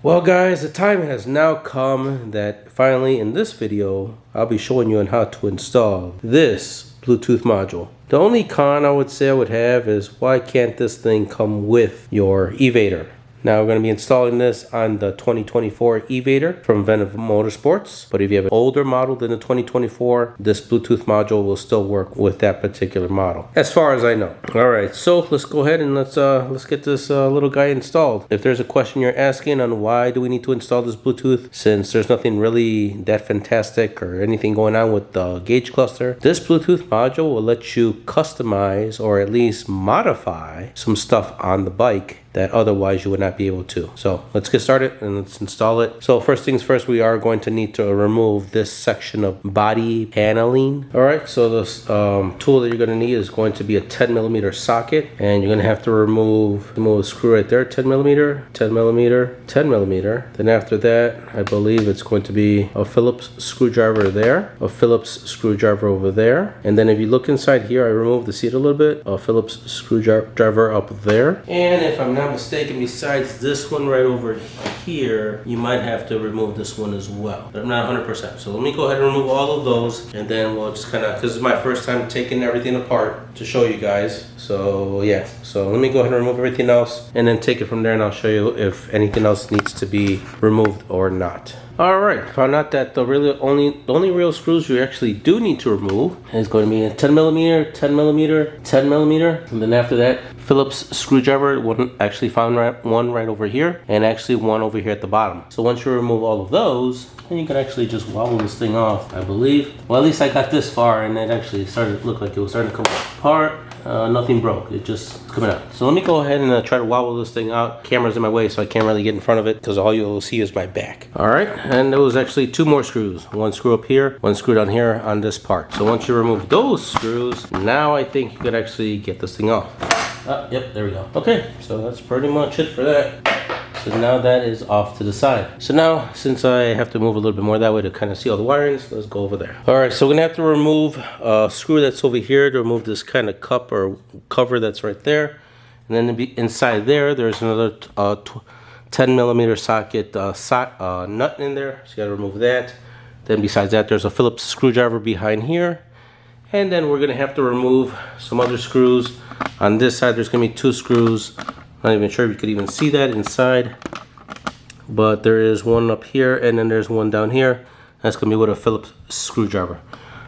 Well guys, the time has now come that finally in this video, I'll be showing you on how to install this Bluetooth module. The only con I would say I would have is why can't this thing come with your E-vader? Now we're going to be installing this on the 2024 E-vader from Venom Motorsports. But if you have an older model than the 2024, this Bluetooth module will still work with that particular model, as far as I know. All right, so let's go ahead and let's get this little guy installed. If there's a question you're asking on why do we need to install this Bluetooth, since there's nothing really that fantastic or anything going on with the gauge cluster, this Bluetooth module will let you customize or at least modify some stuff on the bike that otherwise you would not be able to. So let's get started and let's install it. So first things first, we are going to need to remove this section of body paneling. All right, so this tool that you're going to need is going to be a 10mm socket, and you're going to have to remove a screw right there, 10mm, 10mm, 10mm. Then after that, I believe it's going to be a Phillips screwdriver there, a Phillips screwdriver over there. And then if you look inside here, I removed the seat a little bit, a Phillips screwdriver up there. And if I'm not mistaken, besides this one right over here, you might have to remove this one as well, but I'm not 100%. So let me go ahead and remove all of those, and then we'll just kind of, because this is my first time taking everything apart to show you guys. So yeah, so let me go ahead and remove everything else and then take it from there, and I'll show you if anything else needs to be removed or not. All right, found out that the only real screws you actually do need to remove is going to be a 10mm, 10mm, 10mm, and then after that, Phillips screwdriver. Actually found one right over here, and actually one over here at the bottom. So once you remove all of those, then you can actually just wobble this thing off, I believe. Well, at least I got this far, and it actually started to look like it was starting to come apart. Nothing broke, it just coming out. So let me go ahead and try to wobble this thing out. Camera's in my way, so I can't really get in front of it because all you'll see is my back. All right, and there was actually two more screws. One screw up here, one screw down here on this part. So once you remove those screws, now I think you could actually get this thing off. Yep, there we go. Okay, so that's pretty much it for that. So now that is off to the side. So now, since I have to move a little bit more that way to kind of see all the wirings, let's go over there. All right, so we're gonna have to remove a screw that's over here to remove this kind of cup or cover that's right there. And then inside there, there's another 10mm socket nut in there, so you gotta remove that. Then besides that, there's a Phillips screwdriver behind here. And then we're gonna have to remove some other screws. On this side, there's gonna be two screws. Not even sure if you could even see that inside, but there is one up here, and then there's one down here. That's gonna be with a Phillips screwdriver.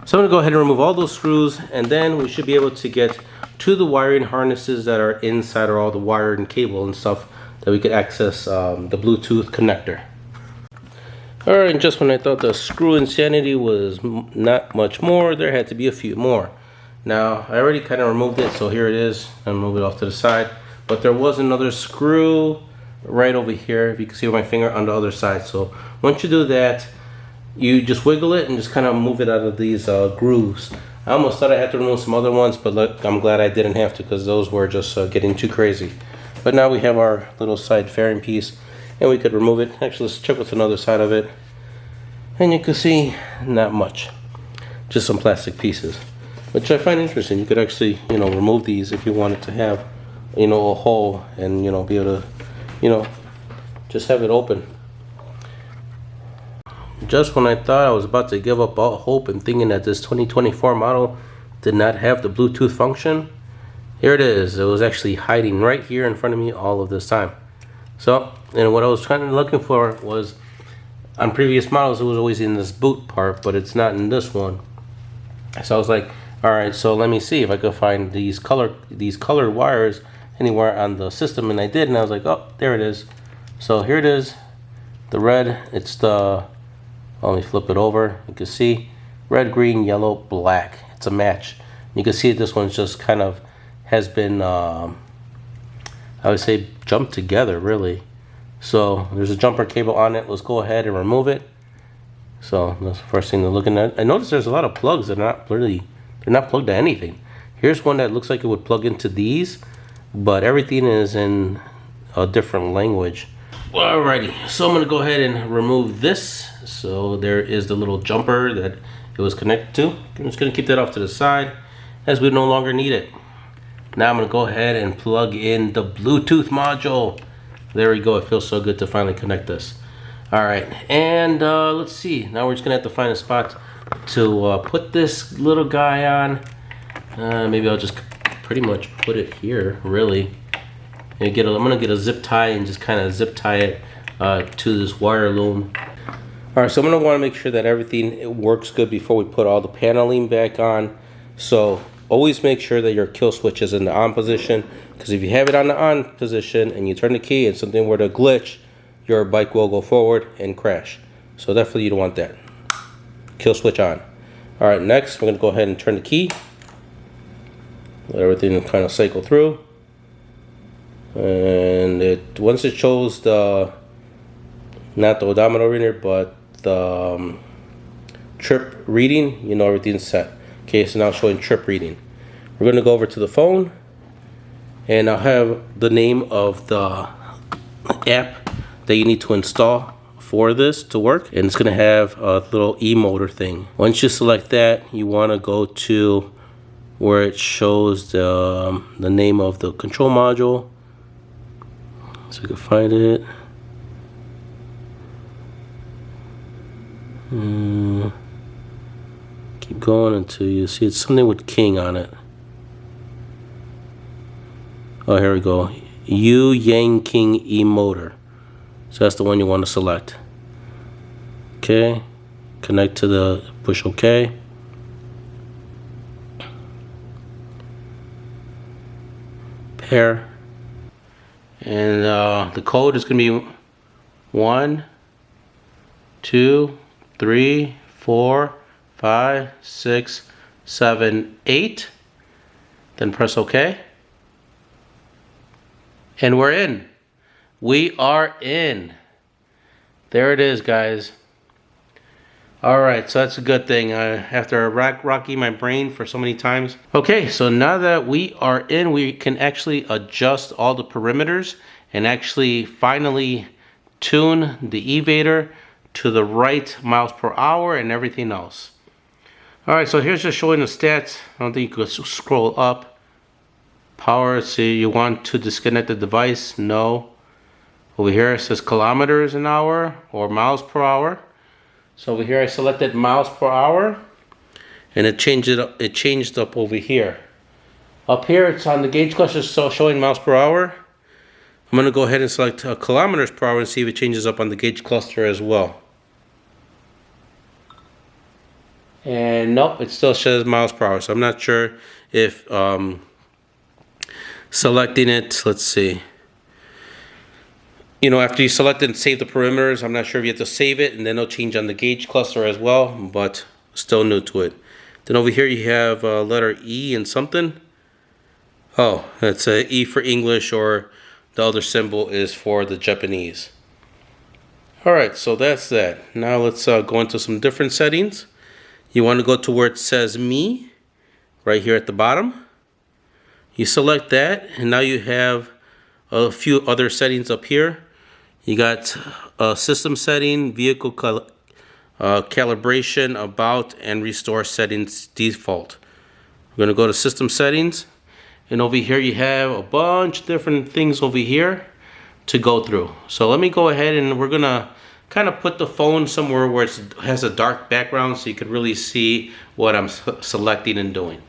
So I'm gonna go ahead and remove all those screws, and then we should be able to get to the wiring harnesses that are inside, or all the wire and cable and stuff that we could access the Bluetooth connector. All right, and just when I thought the screw insanity was not much more, there had to be a few more. Now, I already kind of removed it, so here it is. I'll move it off to the side. But there was another screw right over here, if you can see with my finger, on the other side. So once you do that, you just wiggle it and just kind of move it out of these grooves. I almost thought I had to remove some other ones, but look, I'm glad I didn't have to, because those were just getting too crazy. But now we have our little side fairing piece, and we could remove it. Actually, let's check with another side of it. And you can see not much, just some plastic pieces, which I find interesting. You could actually, remove these if you wanted to have, a hole, and be able to, just have it open. Just when I thought I was about to give up all hope and thinking that this 2024 model did not have the Bluetooth function, here it is. It was actually hiding right here in front of me all of this time. So, and what I was looking for was, on previous models, it was always in this boot part, but it's not in this one. So I was like, all right, so let me see if I could find these colored wires anywhere on the system, and I did, and I was like, oh, there it is. So here it is, the red. It's the, let me flip it over. You can see red, green, yellow, black. It's a match. You can see this one's just kind of has been, I would say, jumped together, really. So there's a jumper cable on it. Let's go ahead and remove it. So that's the first thing they're looking at. I noticed there's a lot of plugs that are not really, they're not plugged to anything. Here's one that looks like it would plug into these, but everything is in a different language. Alrighty, so I'm gonna go ahead and remove this. So there is the little jumper that it was connected to. I'm just gonna keep that off to the side, as we no longer need it. Now I'm gonna go ahead and plug in the Bluetooth module. There we go. It feels so good to finally connect this. All right, and let's see. Now we're just gonna have to find a spot to put this little guy on. Maybe I'll just pretty much put it here, really. And I'm gonna get a zip tie and just kind of zip tie it to this wire loom. All right, so I'm gonna want to make sure that everything works good before we put all the paneling back on. So always make sure that your kill switch is in the on position, because if you have it on the on position and you turn the key and something were to glitch, your bike will go forward and crash. So definitely you don't want that. Kill switch on. All right, next we're gonna go ahead and turn the key. Let everything kind of cycle through. And once it shows the, not the odometer reader, but the trip reading, you know everything's set. Okay, so now showing trip reading. We're gonna go over to the phone, and I'll have the name of the app that you need to install for this to work, and it's gonna have a little e-motor thing. Once you select that, you wanna go to where it shows the name of the control module. So you can find it. Keep going until you see it's something with King on it. Oh, here we go. Yang King E-motor. So that's the one you want to select. Okay. Connect to the, push OK. Pair. And the code is going to be 1, 2, 3, 4, 5, 6, 7, 8. Then press OK. And we're in. We are in. There it is, guys. Alright, so that's a good thing. After rocking my brain for so many times. Okay, so now that we are in, we can actually adjust all the perimeters and actually finally tune the E-vader to the right miles per hour and everything else. Alright, so here's just showing the stats. I don't think you could scroll up. Power, see, you want to disconnect the device? No. Over here it says kilometers an hour or miles per hour. So over here I selected miles per hour, and it changed up over here. Up here it's on the gauge cluster, so showing miles per hour. I'm going to go ahead and select kilometers per hour and see if it changes up on the gauge cluster as well. And nope, it still says miles per hour. So I'm not sure if selecting it, let's see. You know, after you select it and save the perimeters, I'm not sure if you have to save it and then it'll change on the gauge cluster as well, but still new to it. Then over here you have letter E and something. Oh, that's a E for English, or the other symbol is for the Japanese. Alright, so that's that. Now let's go into some different settings. You want to go to where it says Me, right here at the bottom. You select that, and now you have a few other settings up here. You got a system setting, vehicle calibration, about, and restore settings default. We're going to go to system settings, and over here you have a bunch of different things over here to go through. So let me go ahead and we're going to kind of put the phone somewhere where it has a dark background so you could really see what I'm selecting and doing.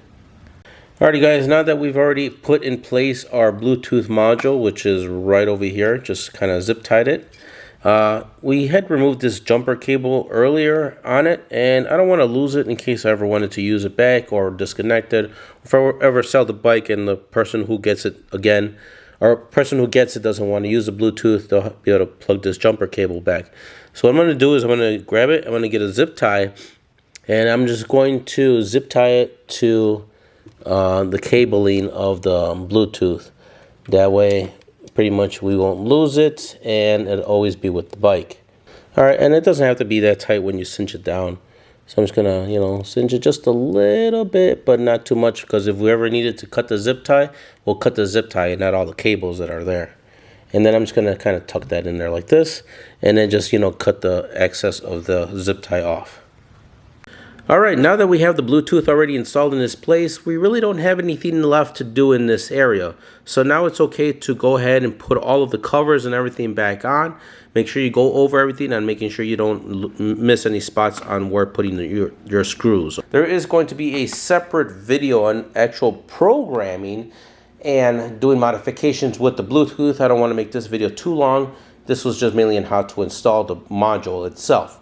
Alrighty guys, now that we've already put in place our Bluetooth module, which is right over here, just kind of zip tied it. We had removed this jumper cable earlier on it, and I don't want to lose it in case I ever wanted to use it back or disconnect it. If I ever sell the bike and the person who gets it again, or person who gets it doesn't want to use the Bluetooth, they'll be able to plug this jumper cable back. So what I'm going to do is I'm going to grab it, I'm going to get a zip tie, and I'm just going to zip tie it to the cabling of the Bluetooth. That way pretty much we won't lose it and it'll always be with the bike. Alright, and it doesn't have to be that tight when you cinch it down. So I'm just gonna, you know, cinch it just a little bit, but not too much, because if we ever needed to cut the zip tie, we'll cut the zip tie and not all the cables that are there. And then I'm just gonna kind of tuck that in there like this, and then just, you know, cut the excess of the zip tie off. Alright, now that we have the Bluetooth already installed in this place, we really don't have anything left to do in this area. So now it's okay to go ahead and put all of the covers and everything back on. Make sure you go over everything and making sure you don't miss any spots on where putting your screws. There is going to be a separate video on actual programming and doing modifications with the Bluetooth. I don't want to make this video too long. This was just mainly on how to install the module itself.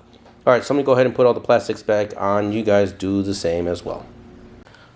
Alright, so I'm going to go ahead and put all the plastics back on. You guys do the same as well.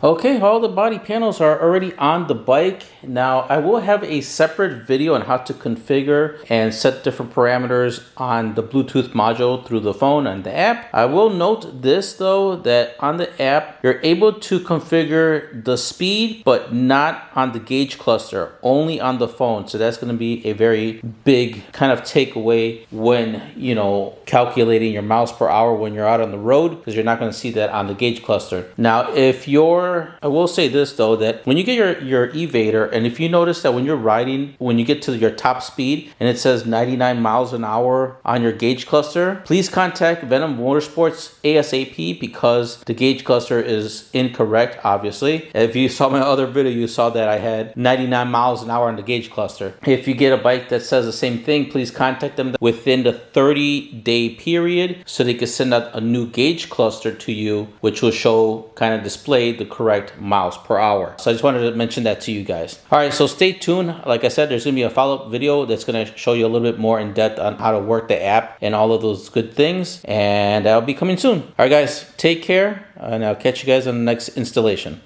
Okay, all the body panels are already on the bike. Now, I will have a separate video on how to configure and set different parameters on the Bluetooth module through the phone and the app. I will note this though, that on the app, you're able to configure the speed, but not on the gauge cluster, only on the phone. So that's going to be a very big kind of takeaway when, you know, calculating your miles per hour when you're out on the road, because you're not going to see that on the gauge cluster. Now, if you're I will say this though, that when you get your E-vader, and if you notice that when you're riding, when you get to your top speed and it says 99 miles an hour on your gauge cluster, please contact Venom Motorsports ASAP, because the gauge cluster is incorrect, obviously. If you saw my other video, you saw that I had 99 miles an hour on the gauge cluster. If you get a bike that says the same thing, please contact them within the 30-day period so they can send out a new gauge cluster to you, which will show, kind of display the correct miles per hour. So I just wanted to mention that to you guys. All right, so stay tuned. Like I said, there's gonna be a follow-up video that's gonna show you a little bit more in depth on how to work the app and all of those good things, and that'll be coming soon. All right guys, take care, and I'll catch you guys on the next installation.